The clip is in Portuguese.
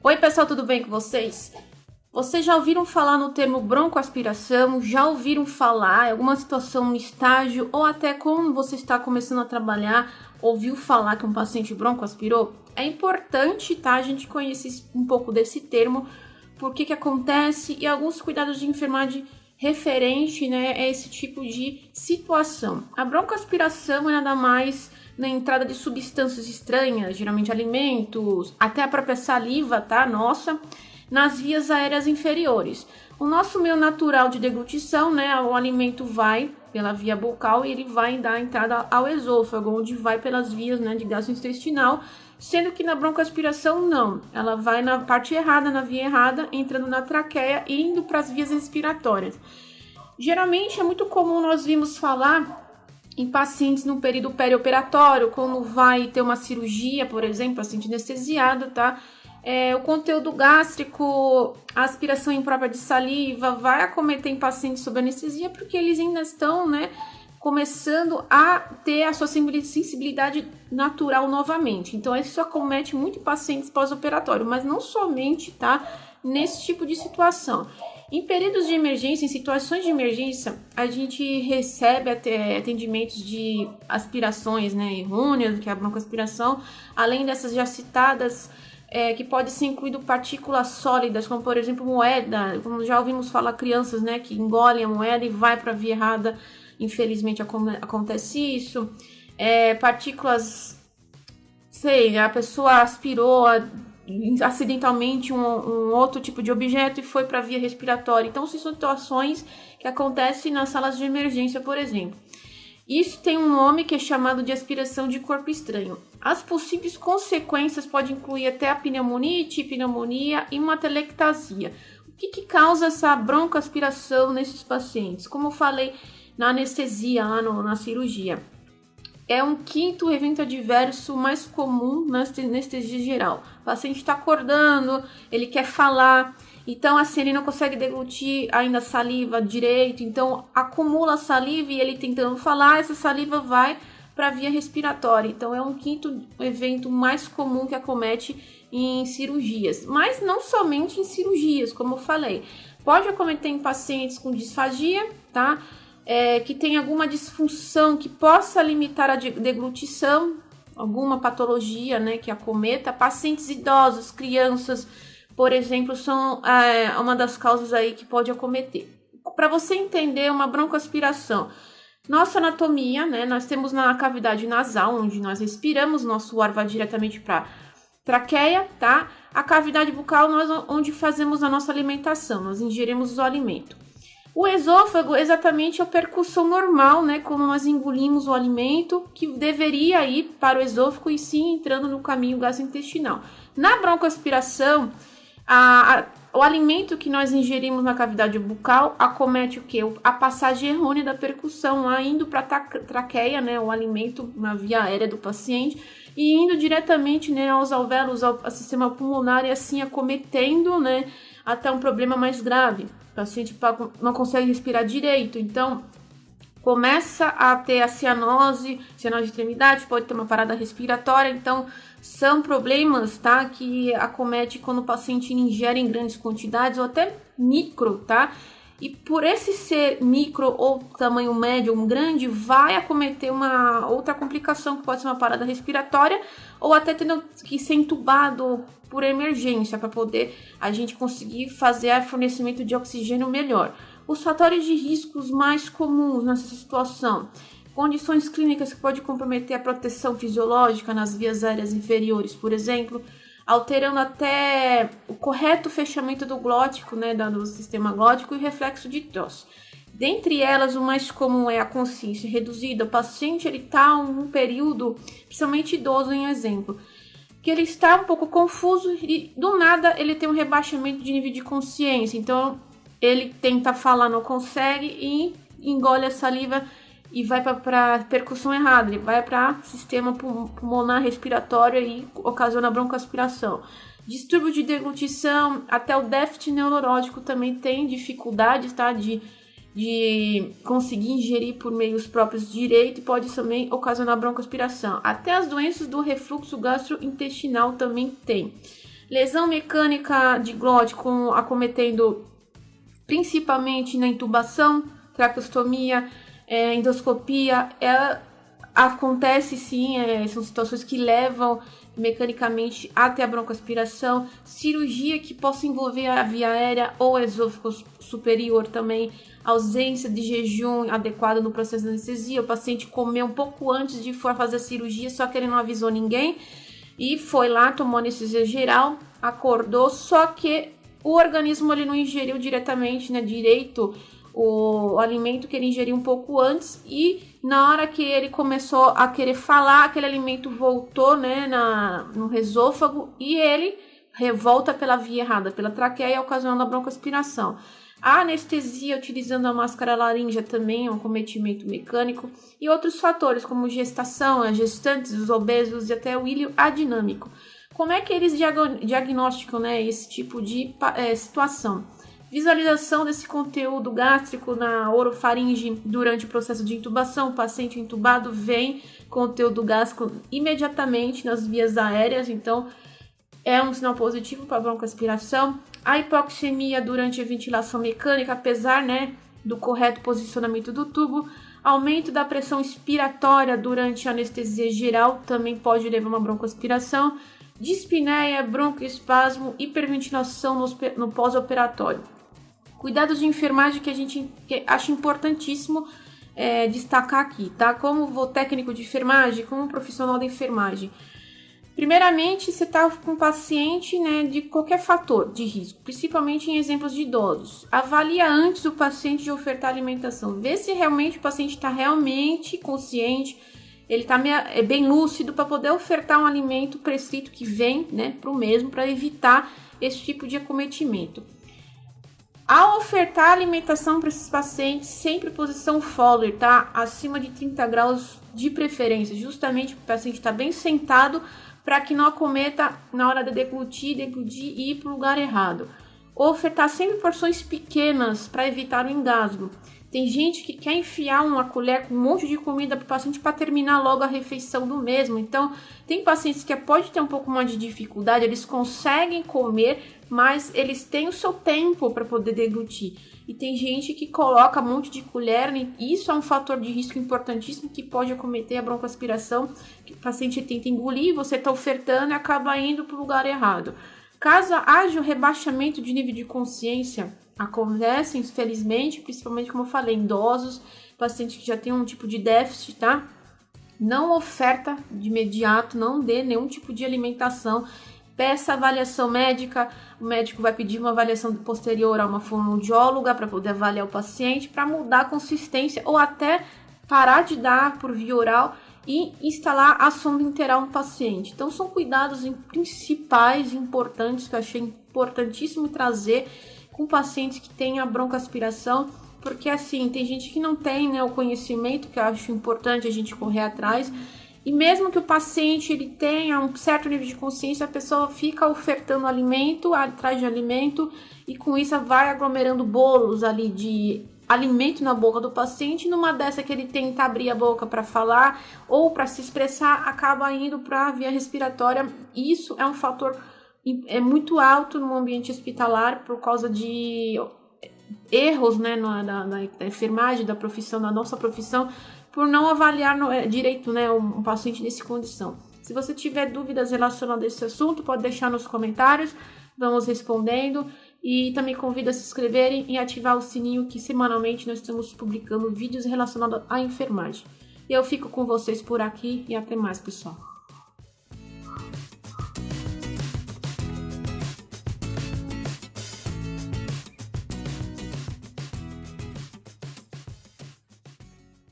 Oi pessoal, tudo bem com vocês? Vocês já ouviram falar no termo broncoaspiração? Já ouviram falar em alguma situação no estágio ou até quando você está começando a trabalhar, ouviu falar que um paciente broncoaspirou? É importante, tá, a gente conhecer um pouco desse termo, por que acontece e alguns cuidados de enfermagem referente, né, a esse tipo de situação. A broncoaspiração é nada mais na entrada de substâncias estranhas, geralmente alimentos, até a própria saliva, tá, nossa, nas vias aéreas inferiores. O nosso meio natural de deglutição, né, o alimento vai pela via bucal e ele vai dar entrada ao esôfago, onde vai pelas vias, né, de gastrointestinal, sendo que na broncoaspiração não, ela vai na parte errada, na via errada, entrando na traqueia e indo para as vias respiratórias. Geralmente é muito comum nós vimos falar em pacientes no período perioperatório, quando vai ter uma cirurgia, por exemplo, paciente anestesiado, tá? O conteúdo gástrico, a aspiração imprópria de saliva vai acometer em pacientes sob anestesia, porque eles ainda estão, né, começando a ter a sua sensibilidade natural novamente. Então, isso acomete muito pacientes pós-operatório, mas não somente, tá, nesse tipo de situação. Em períodos de emergência, em situações de emergência, a gente recebe até atendimentos de aspirações, né, errôneas, que é a broncoaspiração, além dessas já citadas, que pode ser incluído partículas sólidas, como por exemplo moeda, como já ouvimos falar, crianças, né, que engolem a moeda e vai para a via errada, infelizmente acontece isso. Partículas, a pessoa aspirou acidentalmente um outro tipo de objeto e foi para a via respiratória. Então, são situações que acontecem nas salas de emergência, por exemplo. Isso tem um nome que é chamado de aspiração de corpo estranho. As possíveis consequências podem incluir até a pneumonia e uma telectasia. O que causa essa broncoaspiração nesses pacientes? Como eu falei na anestesia, lá na cirurgia. É um quinto evento adverso mais comum na anestesia geral. O paciente está acordando, ele quer falar, então assim, ele não consegue deglutir ainda a saliva direito, então acumula saliva e ele tentando falar, essa saliva vai para a via respiratória. Então é um quinto evento mais comum que acomete em cirurgias, mas não somente em cirurgias, como eu falei. Pode acometer em pacientes com disfagia, tá? Que tem alguma disfunção que possa limitar a deglutição, alguma patologia, né, que acometa. Pacientes idosos, crianças, por exemplo, são uma das causas aí que pode acometer. Para você entender uma broncoaspiração, nossa anatomia, né, nós temos na cavidade nasal, onde nós respiramos, nosso ar vai diretamente para traqueia, tá? A cavidade bucal, onde fazemos a nossa alimentação, nós ingerimos o alimento. O esôfago exatamente é a percussão normal, né, como nós engolimos o alimento, que deveria ir para o esôfago e sim entrando no caminho gastrointestinal. Na broncoaspiração, o alimento que nós ingerimos na cavidade bucal acomete o quê? A passagem errônea da percussão, lá indo para a traqueia, né, o alimento na via aérea do paciente, e indo diretamente, né, aos alvéolos, ao sistema pulmonar e assim acometendo, né, até um problema mais grave. O paciente não consegue respirar direito, então começa a ter a cianose de extremidade, pode ter uma parada respiratória, então são problemas, tá, que acomete quando o paciente ingere em grandes quantidades ou até micro, tá? E por esse ser micro ou tamanho médio ou grande, vai acometer uma outra complicação, que pode ser uma parada respiratória ou até tendo que ser entubado por emergência, para poder a gente conseguir fazer fornecimento de oxigênio melhor. Os fatores de riscos mais comuns nessa situação: condições clínicas que podem comprometer a proteção fisiológica nas vias aéreas inferiores, por exemplo, alterando até o correto fechamento do glótico, né, do sistema glótico e reflexo de tosse. Dentre elas, o mais comum é a consciência reduzida. O paciente está em um período, principalmente idoso, em exemplo, que ele está um pouco confuso e do nada ele tem um rebaixamento de nível de consciência. Então ele tenta falar, não consegue e engole a saliva e vai para a percussão errada, ele vai para o sistema pulmonar respiratório e ocasiona broncoaspiração. Distúrbio de deglutição, até o déficit neurológico também tem dificuldades, tá, de conseguir ingerir por meios próprios direito e pode também ocasionar broncoaspiração. Até as doenças do refluxo gastrointestinal também tem. Lesão mecânica de glote acometendo principalmente na intubação, traqueostomia, endoscopia, acontece sim, são situações que levam mecanicamente até a broncoaspiração, cirurgia que possa envolver a via aérea ou esôfago superior também, ausência de jejum adequado no processo de anestesia, o paciente comeu um pouco antes de for fazer a cirurgia, só que ele não avisou ninguém, e foi lá, tomou anestesia geral, acordou, só que o organismo ele não ingeriu diretamente, né, direito o alimento que ele ingeriu um pouco antes, e na hora que ele começou a querer falar, aquele alimento voltou, né, no esôfago, e ele revolta pela via errada, pela traqueia, ocasionando a broncoaspiração. A anestesia utilizando a máscara laríngea também é um acometimento mecânico, e outros fatores como gestação, as gestantes, os obesos e até o ilho adinâmico. Como é que eles diagnosticam, né, esse tipo de situação? Visualização desse conteúdo gástrico na orofaringe durante o processo de intubação. O paciente intubado vem conteúdo gástrico imediatamente nas vias aéreas, então é um sinal positivo para a broncoaspiração. A hipoxemia durante a ventilação mecânica, apesar, né, do correto posicionamento do tubo. Aumento da pressão expiratória durante a anestesia geral também pode levar a uma broncoaspiração. Dispneia, broncoespasmo, hiperventilação no pós-operatório. Cuidados de enfermagem que a gente acha importantíssimo destacar aqui, tá? Como técnico de enfermagem, como profissional da enfermagem. Primeiramente, você está com um paciente, né, de qualquer fator de risco, principalmente em exemplos de idosos. Avalia antes o paciente de ofertar alimentação. Vê se realmente o paciente está realmente consciente, ele está bem lúcido para poder ofertar um alimento prescrito que vem, né, para o mesmo, para evitar esse tipo de acometimento. Ao ofertar alimentação para esses pacientes, sempre posição Fowler, tá? Acima de 30 graus de preferência, justamente para o paciente estar bem sentado para que não acometa na hora de deglutir e ir para o lugar errado. Ofertar sempre porções pequenas para evitar o engasgo. Tem gente que quer enfiar uma colher com um monte de comida para o paciente para terminar logo a refeição do mesmo. Então, tem pacientes que pode ter um pouco mais de dificuldade, eles conseguem comer, mas eles têm o seu tempo para poder deglutir. E tem gente que coloca um monte de colher, né? Isso é um fator de risco importantíssimo que pode acometer a broncoaspiração, que o paciente tenta engolir, você está ofertando e acaba indo para o lugar errado. Caso haja um rebaixamento de nível de consciência, acontece, infelizmente, principalmente, como eu falei, em idosos, pacientes que já tem um tipo de déficit, tá? Não oferta de imediato, não dê nenhum tipo de alimentação. Peça avaliação médica, o médico vai pedir uma avaliação posterior a uma fonoaudióloga para poder avaliar o paciente, para mudar a consistência ou até parar de dar por via oral e instalar a sonda interal no paciente. Então, são cuidados principais e importantes que eu achei importantíssimo trazer com pacientes que têm a broncoaspiração, porque assim, tem gente que não tem, né, o conhecimento, que eu acho importante a gente correr atrás, e mesmo que o paciente ele tenha um certo nível de consciência, a pessoa fica ofertando alimento atrás de alimento, e com isso vai aglomerando bolos ali de alimento na boca do paciente. Numa dessa que ele tenta abrir a boca para falar ou para se expressar, acaba indo para a via respiratória. Isso é um fator muito alto no ambiente hospitalar por causa de erros, né, na enfermagem, da profissão, da nossa profissão, por não avaliar direito, né, um paciente nessa condição. Se você tiver dúvidas relacionadas a esse assunto, pode deixar nos comentários, vamos respondendo. E também convido a se inscreverem e ativar o sininho, que semanalmente nós estamos publicando vídeos relacionados à enfermagem. Eu fico com vocês por aqui e até mais, pessoal.